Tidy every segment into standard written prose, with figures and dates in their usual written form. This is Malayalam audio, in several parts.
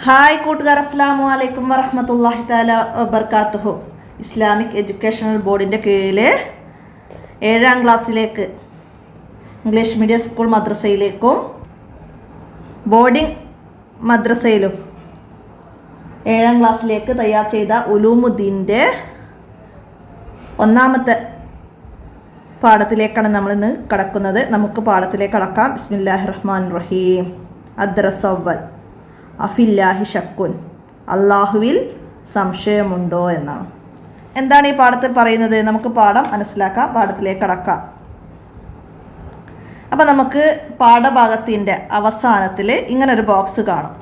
ഹായ് കൂട്ടുകാർ, അസ്സലാമു അലൈക്കും വറഹ്മത്തുള്ളാഹി തആല വബർക്കാത്തുഹു. ഇസ്ലാമിക് എഡ്യൂക്കേഷണൽ ബോർഡിൻ്റെ കീഴിൽ 7ാം ക്ലാസ്സിലേക്ക് ഇംഗ്ലീഷ് മീഡിയം സ്കൂൾ മദ്രസയിലേക്കും ബോർഡിംഗ് മദ്രസയിലും 7ാം ക്ലാസ്സിലേക്ക് തയ്യാർ ചെയ്ത ഉലൂമുദ്ദീൻ്റെ 1ാമത്തെ പാഠത്തിലേക്കാണ് നമ്മളിന്ന് കടക്കുന്നത്. നമുക്ക് പാഠത്തിലേക്ക് കടക്കാം. ബിസ്മില്ലാഹിർ റഹ്മാനിർ റഹീം. അദ്റസവ്വൽ അഫില്ലാഹി ഷക്കുൻ, അള്ളാഹുവിൽ സംശയമുണ്ടോ എന്നാണ്. എന്താണ് ഈ പാഠത്തിൽ പറയുന്നത്? നമുക്ക് പാഠം മനസ്സിലാക്കാം, പാഠത്തിലേക്ക് കടക്കാം. അപ്പം നമുക്ക് പാഠഭാഗത്തിൻ്റെ അവസാനത്തിൽ ഇങ്ങനൊരു ബോക്സ് കാണും,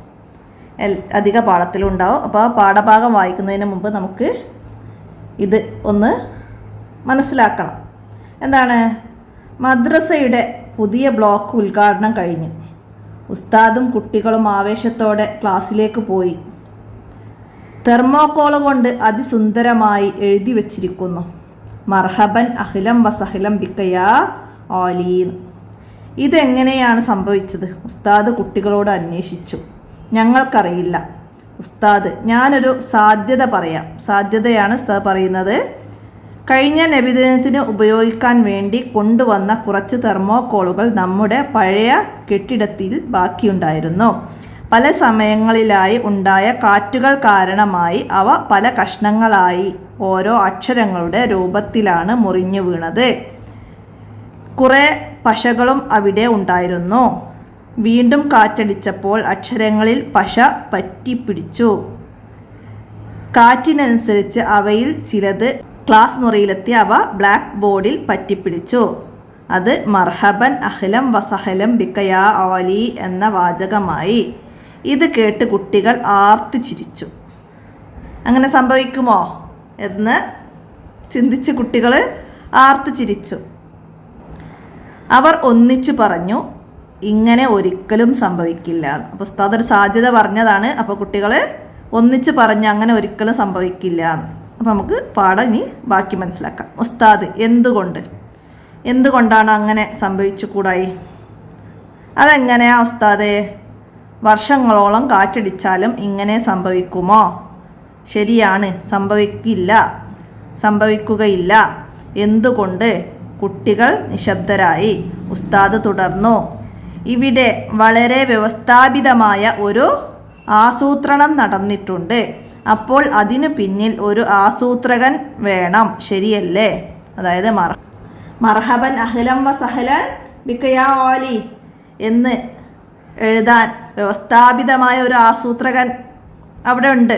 അധിക പാഠത്തിലും ഉണ്ടാവും. അപ്പോൾ ആ പാഠഭാഗം വായിക്കുന്നതിന് മുമ്പ് നമുക്ക് ഇത് ഒന്ന് മനസ്സിലാക്കണം. എന്താണ്? മദ്രസയുടെ പുതിയ ബ്ലോക്ക് ഉദ്ഘാടനം കഴിഞ്ഞു. ഉസ്താദും കുട്ടികളും ആവേശത്തോടെ ക്ലാസ്സിലേക്ക് പോയി. തെർമോക്കോൾ കൊണ്ട് അതിസുന്ദരമായി എഴുതി വച്ചിരിക്കുന്നു, മർഹബൻ അഹ്ലം വസഹ്ലം ബിക്കയാ ഓലീൻ. ഇതെങ്ങനെയാണ് സംഭവിച്ചത്? ഉസ്താദ് കുട്ടികളോട് അന്വേഷിച്ചു. ഞങ്ങൾക്കറിയില്ല ഉസ്താദ്, ഞാനൊരു സാധ്യത പറയാം. സാധ്യതയാണ് ഉസ്താദ് പറയുന്നത്. കഴിഞ്ഞ നബിദിനത്തിന് ഉപയോഗിക്കാൻ വേണ്ടി കൊണ്ടുവന്ന കുറച്ച് തെർമോക്കോളുകൾ നമ്മുടെ പഴയ കെട്ടിടത്തിൽ ബാക്കിയുണ്ടായിരുന്നു. പല സമയങ്ങളിലായി ഉണ്ടായ കാറ്റുകൾ കാരണമായി അവ പല കഷ്ണങ്ങളായി ഓരോ അക്ഷരങ്ങളുടെ രൂപത്തിലാണ് മുറിഞ്ഞു വീണത്. കുറേ പശകളും അവിടെ ഉണ്ടായിരുന്നു. വീണ്ടും കാറ്റടിച്ചപ്പോൾ അക്ഷരങ്ങളിൽ പശ പറ്റിപ്പിടിച്ചു. കാറ്റിനനുസരിച്ച് അവയിൽ ചിലത് ക്ലാസ് മുറിയിലെത്തി അവ ബ്ലാക്ക് ബോർഡിൽ പറ്റിപ്പിടിച്ചു. അത് മർഹബൻ അഹ്ലം വസഹ്ലം ബിക്കയാ ഓലി എന്ന വാചകമായി. ഇത് കേട്ട് കുട്ടികൾ ആർത്ത് ചിരിച്ചു. അങ്ങനെ സംഭവിക്കുമോ എന്ന് ചിന്തിച്ച് കുട്ടികൾ ആർത്ത് ചിരിച്ചു. അവർ ഒന്നിച്ചു പറഞ്ഞു, ഇങ്ങനെ ഒരിക്കലും സംഭവിക്കില്ല. അപ്പോൾ ഉസ്താദ് ഒരു സാധ്യത പറഞ്ഞതാണ്. അപ്പോൾ കുട്ടികൾ ഒന്നിച്ചു പറഞ്ഞു അങ്ങനെ ഒരിക്കലും സംഭവിക്കില്ല. അപ്പോൾ നമുക്ക് പാഠം ഇനി ബാക്കി മനസ്സിലാക്കാം. ഉസ്താദ്, എന്തുകൊണ്ടാണ് അങ്ങനെ സംഭവിച്ചു കൂടായി? അതെങ്ങനെയാ ഉസ്താദേ? വർഷങ്ങളോളം കാറ്റടിച്ചാലും ഇങ്ങനെ സംഭവിക്കുമോ? ശരിയാണ്, സംഭവിക്കുകയില്ല. എന്തുകൊണ്ട്? കുട്ടികൾ നിശബ്ദരായി. ഉസ്താദ് തുടർന്നു, ഇവിടെ വളരെ വ്യവസ്ഥാപിതമായ ഒരു ആസൂത്രണം നടന്നിട്ടുണ്ട്. അപ്പോൾ അതിനു പിന്നിൽ ഒരു ആസൂത്രകൻ വേണം, ശരിയല്ലേ? അതായത് മർഹബൻ അഹ്ലം വസഹ്ലൻ ബിക്കയാ ഓലി എന്ന് എഴുതാൻ വ്യവസ്ഥാപിതമായ ഒരു ആസൂത്രകൻ അവിടെ ഉണ്ട്.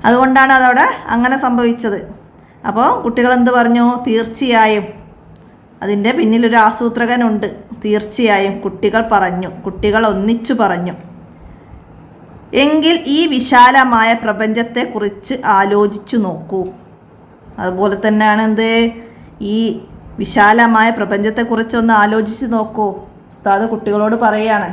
അതുകൊണ്ടാണ് അതവിടെ അങ്ങനെ സംഭവിച്ചത്. അപ്പോൾ കുട്ടികൾ എന്ത് പറഞ്ഞു? തീർച്ചയായും അതിൻ്റെ പിന്നിലൊരു ആസൂത്രകനുണ്ട്, തീർച്ചയായും കുട്ടികൾ പറഞ്ഞു. കുട്ടികൾ ഒന്നിച്ചു പറഞ്ഞു. എങ്കിൽ ഈ വിശാലമായ പ്രപഞ്ചത്തെക്കുറിച്ച് ആലോചിച്ചു നോക്കൂ. അതുപോലെ തന്നെയാണ് എന്ത്? ഈ വിശാലമായ പ്രപഞ്ചത്തെക്കുറിച്ചൊന്ന് ആലോചിച്ച് നോക്കൂ. ഉസ്താദ് കുട്ടികളോട് പറയാണ്.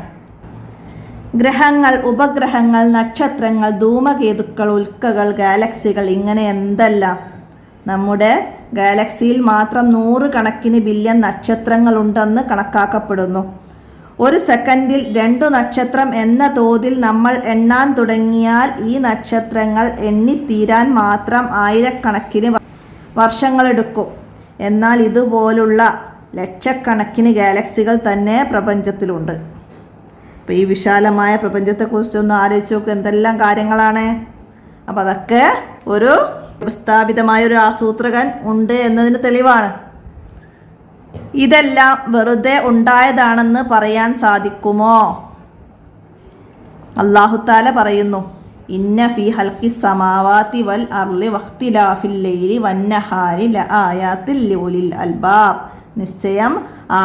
ഗ്രഹങ്ങൾ, ഉപഗ്രഹങ്ങൾ, നക്ഷത്രങ്ങൾ, ധൂമകേതുക്കൾ, ഉൽക്കകൾ, ഗാലക്സികൾ, ഇങ്ങനെ എന്തെല്ലാം. നമ്മുടെ ഗാലക്സിയിൽ മാത്രം 100 കണക്കിന് ബില്യൺ നക്ഷത്രങ്ങളുണ്ടെന്ന് കണക്കാക്കപ്പെടുന്നു. ഒരു സെക്കൻഡിൽ 2 നക്ഷത്രം എന്ന തോതിൽ നമ്മൾ എണ്ണാൻ തുടങ്ങിയാൽ ഈ നക്ഷത്രങ്ങൾ എണ്ണിത്തീരാൻ മാത്രം ആയിരക്കണക്കിന് വർഷങ്ങളെടുക്കും. എന്നാൽ ഇതുപോലുള്ള ലക്ഷക്കണക്കിന് ഗാലക്സികൾ തന്നെ പ്രപഞ്ചത്തിലുണ്ട്. അപ്പോൾ ഈ വിശാലമായ പ്രപഞ്ചത്തെക്കുറിച്ചൊന്ന് ആലോചിച്ച് നോക്കുക, എന്തെല്ലാം കാര്യങ്ങളാണ്. അപ്പോൾ അതൊക്കെ ഒരു വ്യവസ്ഥാപിതമായൊരു ആസൂത്രകൻ ഉണ്ട് എന്നതിന് തെളിവാണ്. ഇതെല്ലാം വെറുതെ ഉണ്ടായതാണെന്ന് പറയാൻ സാധിക്കുമോ? അല്ലാഹു തആല പറയുന്നു, ഇന്ന ഫീ ഹൽഖിസ് സമാവാതി വൽ അർളി വഖ്തിലാഫിൽ ലൈലി വന്നഹാരി ലആയാതിൽ ലിഉലിൽ അൽബാബ്. നിശ്ചയം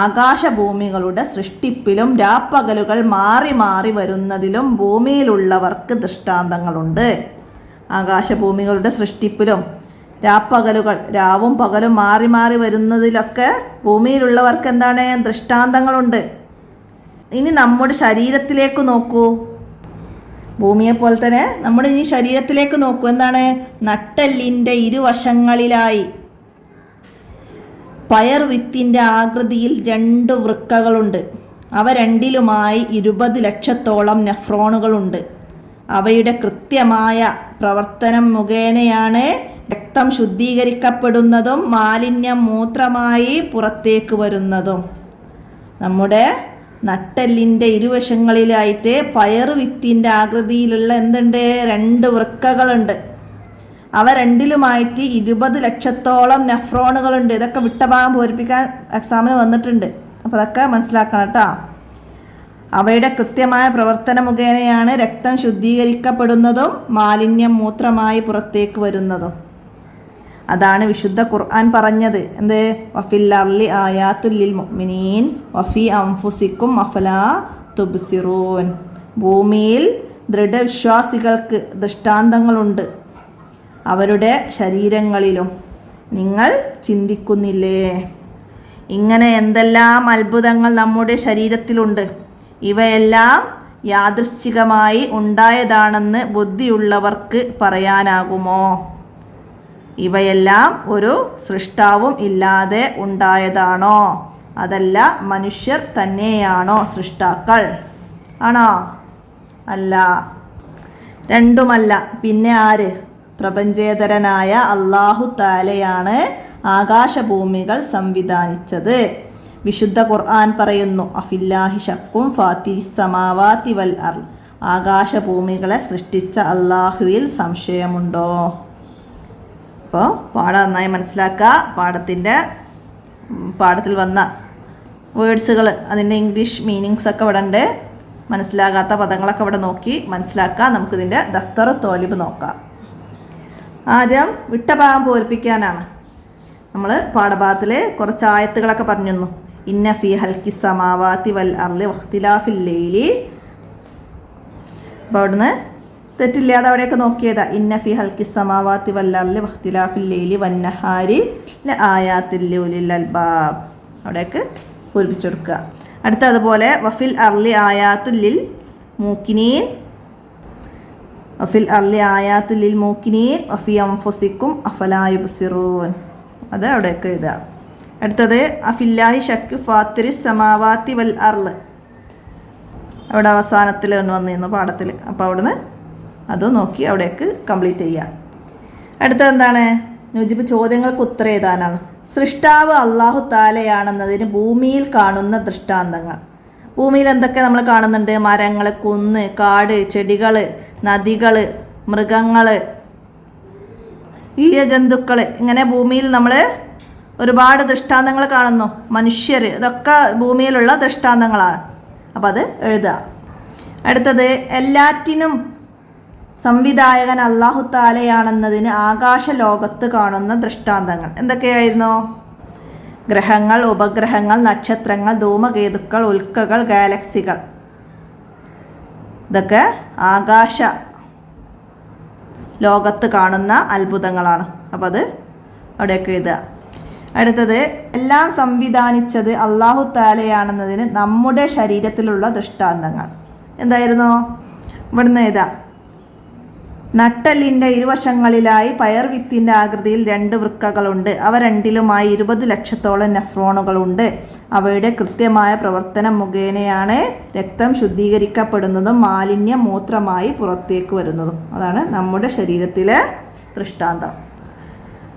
ആകാശഭൂമികളുടെ സൃഷ്ടിപ്പിലും രാപ്പകലുകൾ മാറി മാറി വരുന്നതിലും ഭൂമിയിലുള്ളവർക്ക് ദൃഷ്ടാന്തങ്ങളുണ്ട്. ആകാശഭൂമികളുടെ സൃഷ്ടിപ്പിലും രാപ്പകലുകൾ, രാവും പകലും മാറി മാറി വരുന്നതിലൊക്കെ ഭൂമിയിലുള്ളവർക്ക് എന്താണ്? ദൃഷ്ടാന്തങ്ങളുണ്ട്. ഇനി നമ്മുടെ ശരീരത്തിലേക്ക് നോക്കൂ. ഭൂമിയെപ്പോലെ തന്നെ നമ്മുടെ ഈ ശരീരത്തിലേക്ക് നോക്കൂ. എന്താണ്? നട്ടെല്ലിൻ്റെ ഇരുവശങ്ങളിലായി പയർ വിത്തിൻ്റെ ആകൃതിയിൽ 2 വൃക്കകളുണ്ട്. അവ രണ്ടിലുമായി 20 ലക്ഷത്തോളം നെഫ്രോണുകളുണ്ട്. അവയുടെ കൃത്യമായ പ്രവർത്തനം മുഖേനയാണ് രക്തം ശുദ്ധീകരിക്കപ്പെടുന്നതും മാലിന്യം മൂത്രമായി പുറത്തേക്ക് വരുന്നതും. നമ്മുടെ നട്ടെല്ലിൻ്റെ ഇരുവശങ്ങളിലായിട്ട് പയറുവിത്തിൻ്റെ ആകൃതിയിലുള്ള എന്തുണ്ട്? 2 വൃക്കകളുണ്ട്. അവ രണ്ടിലുമായിട്ട് 20 ലക്ഷത്തോളം നെഫ്രോണുകളുണ്ട്. ഇതൊക്കെ വിട്ട ഭാഗം പൂരിപ്പിക്കാൻ എക്സാമിന് വന്നിട്ടുണ്ട്. അപ്പോൾ അതൊക്കെ മനസ്സിലാക്കണം കേട്ടോ. അവയുടെ കൃത്യമായ പ്രവർത്തന മുഖേനയാണ് രക്തം ശുദ്ധീകരിക്കപ്പെടുന്നതും മാലിന്യം മൂത്രമായി പുറത്തേക്ക് വരുന്നതും. അതാണ് വിശുദ്ധ ഖുർആൻ പറഞ്ഞത്. എന്ത്? വഫിൽ അർളി ആയാത്തുൽ ലിൽ മുഅ്മിനീൻ വഫി അൻഫുസിക്കും അഫലാ തുബ്സിറൂൻ. ഭൂമിയിൽ ദൃഢവിശ്വാസികൾക്ക് ദൃഷ്ടാന്തങ്ങളുണ്ട്, അവരുടെ ശരീരങ്ങളിലും നിങ്ങൾ ചിന്തിക്കുന്നില്ലേ? ഇങ്ങനെ എന്തെല്ലാം അത്ഭുതങ്ങൾ നമ്മുടെ ശരീരത്തിലുണ്ട്. ഇവയെല്ലാം യാദൃശ്ചികമായി ഉണ്ടായതാണെന്ന് ബുദ്ധിയുള്ളവർക്ക് പറയാനാകുമോ? ഇവയെല്ലാം ഒരു സൃഷ്ടാവും ഇല്ലാതെ ഉണ്ടായതാണോ? അതല്ല മനുഷ്യർ തന്നെയാണോ സൃഷ്ടാക്കൾ? ആണോ? അല്ല, രണ്ടുമല്ല. പിന്നെ ആര്? പ്രപഞ്ചേതരനായ അല്ലാഹു തആലയാണ് ആകാശഭൂമികൾ സംവിധാനിച്ചത്. വിശുദ്ധ ഖുർആൻ പറയുന്നു, അഫില്ലാഹി ശക്കും ഫാത്തിരിസ് സമാവാതി വൽ അർള്. ആകാശഭൂമികളെ സൃഷ്ടിച്ച അല്ലാഹുവിൽ സംശയമുണ്ടോ? അപ്പോൾ പാഠം നന്നായി മനസ്സിലാക്കുക. പാഠത്തിൽ വന്ന വേർഡ്സുകൾ, അതിൻ്റെ ഇംഗ്ലീഷ് മീനിങ്സ് ഒക്കെ ഇവിടെ ഉണ്ട്. മനസ്സിലാകാത്ത പദങ്ങളൊക്കെ ഇവിടെ നോക്കി മനസ്സിലാക്കുക. നമുക്കിതിൻ്റെ ദഫ്തർ തോലിബ് നോക്കാം. ആദ്യം വിട്ട ഭാഗം പൂരിപ്പിക്കാനാണ്. നമ്മൾ പാഠഭാഗത്തിൽ കുറച്ച് ആയത്തുകളൊക്കെ പറഞ്ഞിരുന്നു. ഇന്ന ഫീ ഹൽക്കി സമാവാതി വൽ അർളി വഖ്തിലാഫിൽ ലൈലി. അപ്പോൾ അവിടുന്ന് തെറ്റില്ലാതെ അവിടെയൊക്കെ നോക്കിയതാ. ഇന്ന ഫീ ഹൽക്കി സമാവാതി വൽ അർളി വഖ്തിലാഫിൽ ലൈലി വന്നഹാരി ലആയാതിൽ ലിഉലിൽ അൽബാബ്. അവിടേക്ക് പൂരിപ്പിച്ചു കൊടുക്കുക. അടുത്ത അതുപോലെ വഫിൽ അർളി ആയാത്തുൽ ലിൽ മൂക്കിനീൻ വഫിൽ അർളി ആയാത്തുൽ ലിൽ മൂക്കിനീൻ വഫി അൻഫുസിക്കും അഫലാ യുബ്സിറൂൻ. അത് അവിടേക്ക് എഴുതുക. അടുത്തത് അഫില്ലാഹി ശക്ക് ഫാത്തിരിസ് സമാവാതി വൽ അർള്. അവിടെ അവസാനത്തിൽ വന്നിരുന്നു പാഠത്തിൽ. അപ്പോൾ അവിടുന്ന് അതും നോക്കി അവിടേക്ക് കംപ്ലീറ്റ് ചെയ്യുക. അടുത്തത് എന്താണ്? നുജിബ് ചോദ്യങ്ങൾക്ക് ഉത്തരം എഴുതാനാണ്. സൃഷ്ടാവ് അല്ലാഹു തആലയാണെന്നതിന് ഭൂമിയിൽ കാണുന്ന ദൃഷ്ടാന്തങ്ങൾ. ഭൂമിയിൽ എന്തൊക്കെ നമ്മൾ കാണുന്നുണ്ട്? മരങ്ങൾ, കുന്ന്, കാട്, ചെടികൾ, നദികൾ, മൃഗങ്ങൾ, ഇഴജന്തുക്കൾ. ഇങ്ങനെ ഭൂമിയിൽ നമ്മൾ ഒരുപാട് ദൃഷ്ടാന്തങ്ങൾ കാണുന്നു. മനുഷ്യർ, ഇതൊക്കെ ഭൂമിയിലുള്ള ദൃഷ്ടാന്തങ്ങളാണ്. അപ്പോൾ അത് എഴുതുക. അടുത്തത് എല്ലാറ്റിനും സംവിധായകൻ അല്ലാഹു തആലയാണെന്നതിന് ആകാശ ലോകത്ത് കാണുന്ന ദൃഷ്ടാന്തങ്ങൾ എന്തൊക്കെയായിരുന്നു? ഗ്രഹങ്ങൾ, ഉപഗ്രഹങ്ങൾ, നക്ഷത്രങ്ങൾ, ധൂമകേതുക്കൾ, ഉൽക്കകൾ, ഗാലക്സികൾ. ഇതൊക്കെ ആകാശ ലോകത്ത് കാണുന്ന അത്ഭുതങ്ങളാണ്. അപ്പോൾ അത് അവിടെയൊക്കെ എഴുതുക. അടുത്തത് എല്ലാം സംവിധാനിച്ചത് അല്ലാഹു തആലയാണെന്നതിന് നമ്മുടെ ശരീരത്തിലുള്ള ദൃഷ്ടാന്തങ്ങൾ എന്തായിരുന്നു? ഇവിടുന്ന് എഴുതാം. നട്ടെല്ലിൻ്റെ ഇരുവശങ്ങളിലായി പയർവിത്തിൻ്റെ ആകൃതിയിൽ 2 വൃക്കകളുണ്ട്. അവ രണ്ടിലുമായി 20 ലക്ഷത്തോളം നെഫ്രോണുകളുണ്ട്. അവയുടെ കൃത്യമായ പ്രവർത്തനം മുഖേനയാണ് രക്തം ശുദ്ധീകരിക്കപ്പെടുന്നതും മാലിന്യം മൂത്രമായി പുറത്തേക്ക് വരുന്നതും. അതാണ് നമ്മുടെ ശരീരത്തിലെ ദൃഷ്ടാന്തം.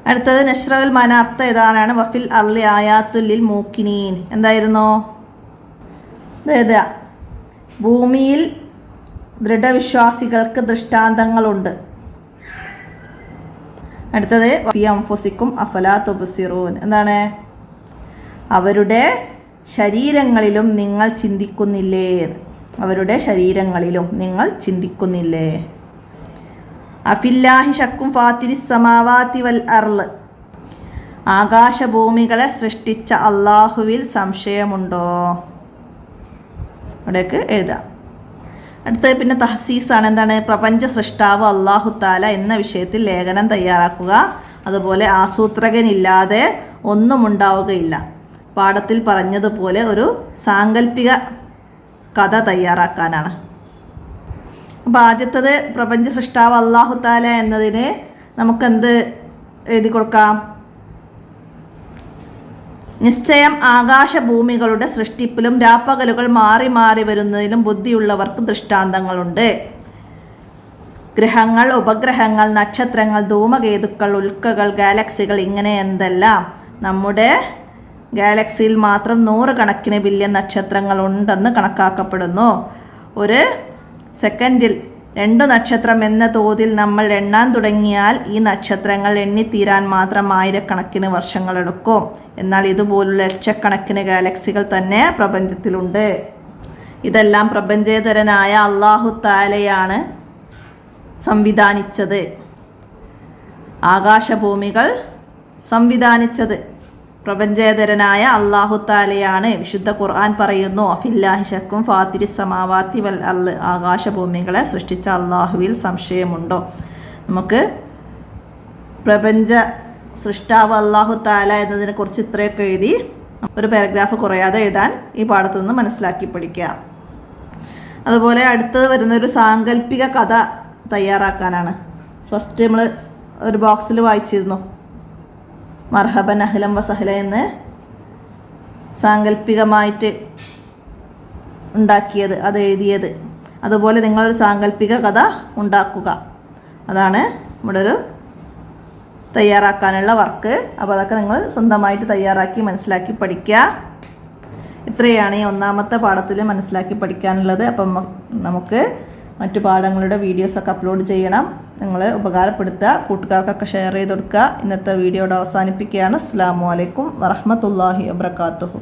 അടുത്തത് നഷ്റൽ മനാർത്ത ഏതാനാണ്? വഫിൽ അർളി ആയാത്തുൽ ലിൽ മൂക്കിനീൻ. എന്തായിരുന്നു? എഴുതുക. ഭൂമിയിൽ ദൃഢവിശ്വാസികൾക്ക് ദൃഷ്ടാന്തങ്ങളുണ്ട്. അടുത്തത് ഫി അൻഫുസിക്കും അഫലാ തുബ്സിറൂൻ. എന്താണ്? അവരുടെ ശരീരങ്ങളിലും നിങ്ങൾ ചിന്തിക്കുന്നില്ലേ? അവരുടെ ശരീരങ്ങളിലും നിങ്ങൾ ചിന്തിക്കുന്നില്ലേ? അഫില്ലാഹി ശക്കും ഫാത്തിരിസ് സമാവാതി വൽ അർള്. ആകാശഭൂമികളെ സൃഷ്ടിച്ച അല്ലാഹുവിൽ സംശയമുണ്ടോ? അവിടേക്ക് എഴുതാം. അടുത്തത് പിന്നെ തഹസീസാണ്. എന്താണ്? പ്രപഞ്ച സൃഷ്ടാവ് അല്ലാഹു തആല എന്ന വിഷയത്തിൽ ലേഖനം തയ്യാറാക്കുക. അതുപോലെ ആസൂത്രകനില്ലാതെ ഒന്നും ഉണ്ടാവുകയില്ല. പാഠത്തിൽ പറഞ്ഞതുപോലെ ഒരു സാങ്കല്പിക കഥ തയ്യാറാക്കാനാണ്. അപ്പോൾ ആദ്യത്തത് പ്രപഞ്ച സൃഷ്ടാവ് അല്ലാഹു തആല എന്നതിന് നമുക്കെന്ത് എഴുതി കൊടുക്കാം? നിശ്ചയം ആകാശഭൂമികളുടെ സൃഷ്ടിപ്പിലും രാപ്പകലുകൾ മാറി മാറി വരുന്നതിലും ബുദ്ധിയുള്ളവർക്ക് ദൃഷ്ടാന്തങ്ങളുണ്ട്. ഗ്രഹങ്ങൾ, ഉപഗ്രഹങ്ങൾ, നക്ഷത്രങ്ങൾ, ധൂമകേതുക്കൾ, ഉൽക്കകൾ, ഗാലക്സികൾ, ഇങ്ങനെ എന്തെല്ലാം നമ്മുടെ ഗാലക്സിയിൽ മാത്രം 100 കണക്കിന് ബില്യൺ നക്ഷത്രങ്ങൾ ഉണ്ടെന്ന് കണക്കാക്കപ്പെടുന്നു. ഒരു സെക്കൻഡിൽ 2 നക്ഷത്രം എന്ന തോതിൽ നമ്മൾ എണ്ണാൻ തുടങ്ങിയാൽ ഈ നക്ഷത്രങ്ങൾ എണ്ണിത്തീരാൻ മാത്രം ആയിരക്കണക്കിന് വർഷങ്ങളെടുക്കും. എന്നാൽ ഇതുപോലുള്ള ലക്ഷക്കണക്കിന് ഗാലക്സികൾ തന്നെ പ്രപഞ്ചത്തിലുണ്ട്. ഇതെല്ലാം പ്രപഞ്ചേതരനായ അല്ലാഹു തആലയാണ് സംവിധാനിച്ചത്. ആകാശഭൂമികൾ സംവിധാനിച്ചത് പ്രപഞ്ചേതരനായ അല്ലാഹു തആലയാണ്. വിശുദ്ധ ഖുർആൻ പറയുന്നു, അഫില്ലാഹി ശക്കും ഫാത്തിരിസ് സമാവാതി വൽ അർള്, ആകാശഭൂമികളെ സൃഷ്ടിച്ച അള്ളാഹുവിൽ സംശയമുണ്ടോ? നമുക്ക് പ്രപഞ്ച സൃഷ്ടാവ് അല്ലാഹു തആല എന്നതിനെ കുറിച്ച് ഇത്രയൊക്കെ എഴുതി ഒരു പാരഗ്രാഫ് കുറയാതെ എഴുതാൻ ഈ പാഠത്തു നിന്ന് മനസ്സിലാക്കി പഠിക്കുക. അതുപോലെ അടുത്തത് വരുന്നൊരു സാങ്കല്പിക കഥ തയ്യാറാക്കാനാണ്. ഫസ്റ്റ് നമ്മൾ ഒരു ബോക്സിൽ വായിച്ചിരുന്നു, മർഹബൻ അഹ്ലൻ വസഹ്ലൻ എന്ന് സാങ്കല്പികമായിട്ട് ഉണ്ടാക്കിയത്, അത് എഴുതിയത്. അതുപോലെ നിങ്ങളൊരു സാങ്കല്പിക കഥ ഉണ്ടാക്കുക. അതാണ് നമ്മുടെ ഒരു തയ്യാറാക്കാനുള്ള വർക്ക്. അപ്പോൾ അതൊക്കെ നിങ്ങൾ സ്വന്തമായിട്ട് തയ്യാറാക്കി മനസ്സിലാക്കി പഠിക്കുക. ഇത്രയാണ് ഈ ഒന്നാമത്തെ പാഠത്തിൽ മനസ്സിലാക്കി പഠിക്കാനുള്ളത്. അപ്പം നമുക്ക് മറ്റു പാഠങ്ങളുടെ വീഡിയോസൊക്കെ അപ്ലോഡ് ചെയ്യണം. നിങ്ങൾ ഉപകാരപ്പെടുത്തുക, കൂട്ടുകാർക്കൊക്കെ ഷെയർ ചെയ്ത് കൊടുക്കുക. ഇന്നത്തെ വീഡിയോയുടെ അവസാനിപ്പിക്കുകയാണ്. അസ്സലാമു അലൈക്കും വറഹ്മത്തുള്ളാഹി വബറകാതുഹു.